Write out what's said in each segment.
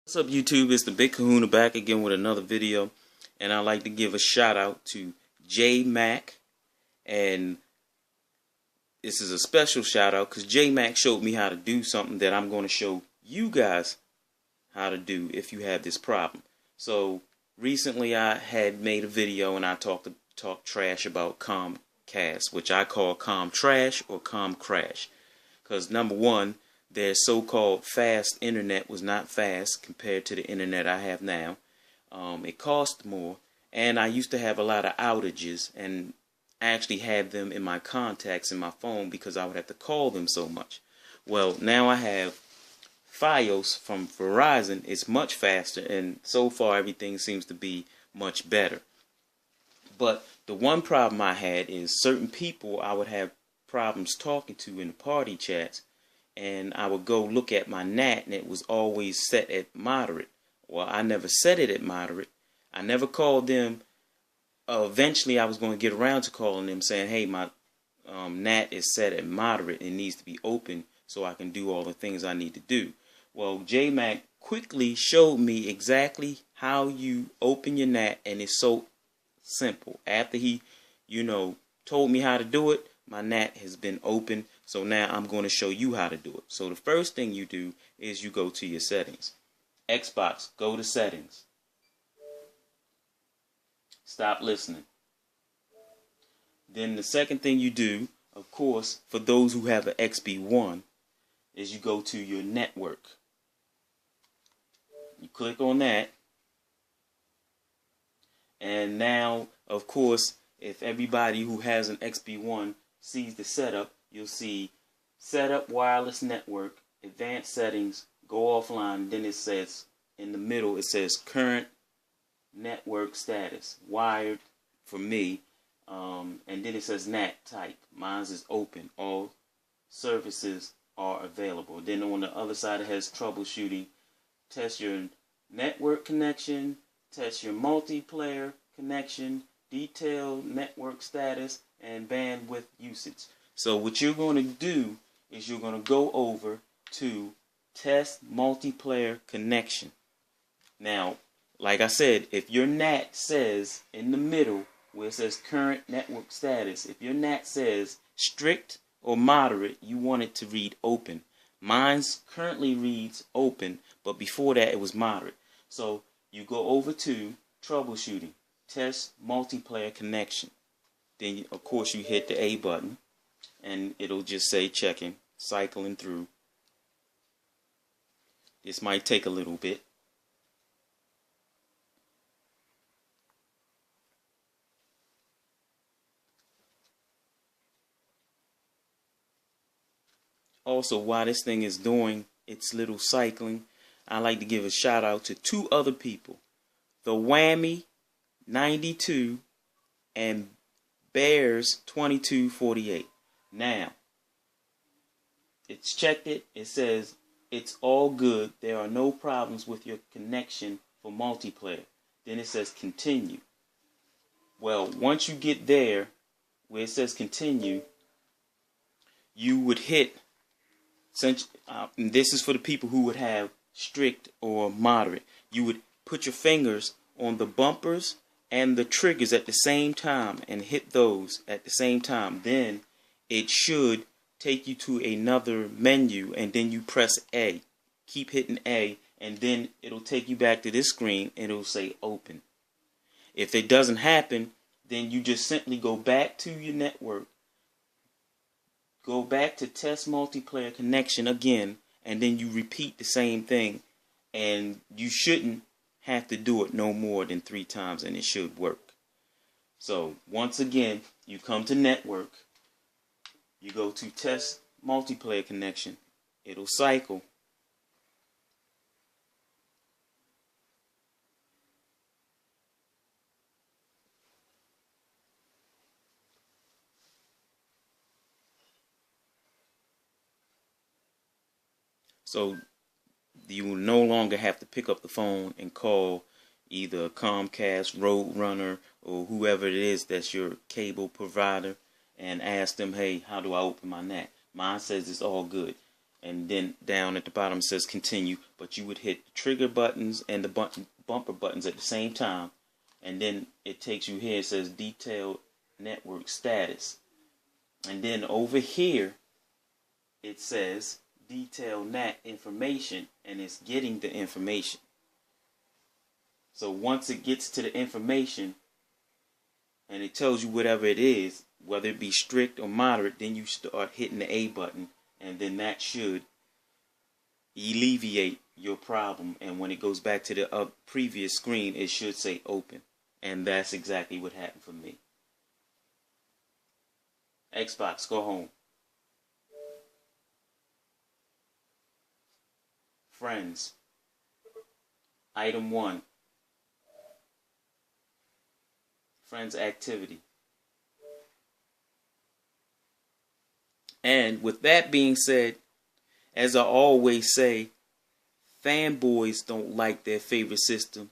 What's up, YouTube? It's the Big Kahuna back again with another video, and I'd like to give a shout out to J Mac, and this is a special shout out because J Mac showed me how to do something that I'm going to show you guys how to do if you have this problem. So recently I had made a video and I talked trash about Comcast, which I call Com Trash or Com Crash, because number one, their so-called fast internet was not fast compared to the internet I have now. It cost more, and I used to have a lot of outages, and I actually had them in my contacts in my phone because I would have to call them so much. Well, now I have Fios from Verizon. It's much faster, and so far everything seems to be much better. But the one problem I had is certain people I would have problems talking to in the party chats, and I would go look at my NAT and it was always set at moderate. Well, I never set it at moderate. I never called them. Eventually I was going to get around to calling them saying, hey, my NAT is set at moderate. It needs to be open so I can do all the things I need to do. Well, J-Mac quickly showed me exactly how you open your NAT, and it's so simple. After he, told me how to do it, my NAT has been open. So now I'm going to show you how to do it. So the first thing you do is you go to your settings. Xbox, go to settings. Stop listening. Then the second thing you do, of course, for those who have an xb1, is you go to your network. You click on that. And now, of course, if everybody who has an xb1 sees the setup, you'll see Setup Wireless Network, Advanced Settings, Go Offline. Then it says, in the middle, it says Current Network Status, Wired for me. And then it says NAT Type. Mine is Open. All services are available. Then on the other side, it has Troubleshooting. Test your network connection. Test your multiplayer connection. Detailed network status and bandwidth usage. So what you're going to do is you're going to go over to test multiplayer connection. Now, like I said, if your NAT says in the middle where it says current network status, if your NAT says strict or moderate, you want it to read open. Mine's currently reads open, but before that it was moderate. So you go over to troubleshooting, test multiplayer connection. Then, of course, you hit the A button, and it'll just say checking, cycling through. This might take a little bit. Also, while this thing is doing its little cycling, I like to give a shout out to two other people, the Whammy 92 and Bears 2248. Now, it's checked it. It says it's all good. There are no problems with your connection for multiplayer. Then it says continue. Well, once you get there where it says continue, you would hit, since this is for the people who would have strict or moderate, you would put your fingers on the bumpers and the triggers at the same time and hit those at the same time. Then it should take you to another menu, and then you press A. Keep hitting A, and then it'll take you back to this screen and it'll say open. If it doesn't happen, then you just simply go back to your network, go back to test multiplayer connection again, and then you repeat the same thing, and you shouldn't have to do it no more than 3 times, and it should work. So once again, you come to network, you go to test multiplayer connection, it'll cycle. So you will no longer have to pick up the phone and call either Comcast, Roadrunner, or whoever it is that's your cable provider and ask them, hey, how do I open my NAT? Mine says it's all good. and then down at the bottom it says continue, but you would hit the trigger buttons and the bumper buttons at the same time, and then it takes you here. It says detailed network status, and then over here it says detailed NAT information, and it's getting the information. So once it gets to the information and it tells you whatever it is, whether it be strict or moderate, then you start hitting the A button, and then that should alleviate your problem. And when it goes back to the previous screen, it should say open. And that's exactly what happened for me. Xbox, go home. Friends. Item 1. Friends activity. And with that being said, as I always say, fanboys don't like their favorite system.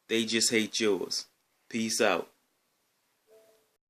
They just hate yours. Peace out.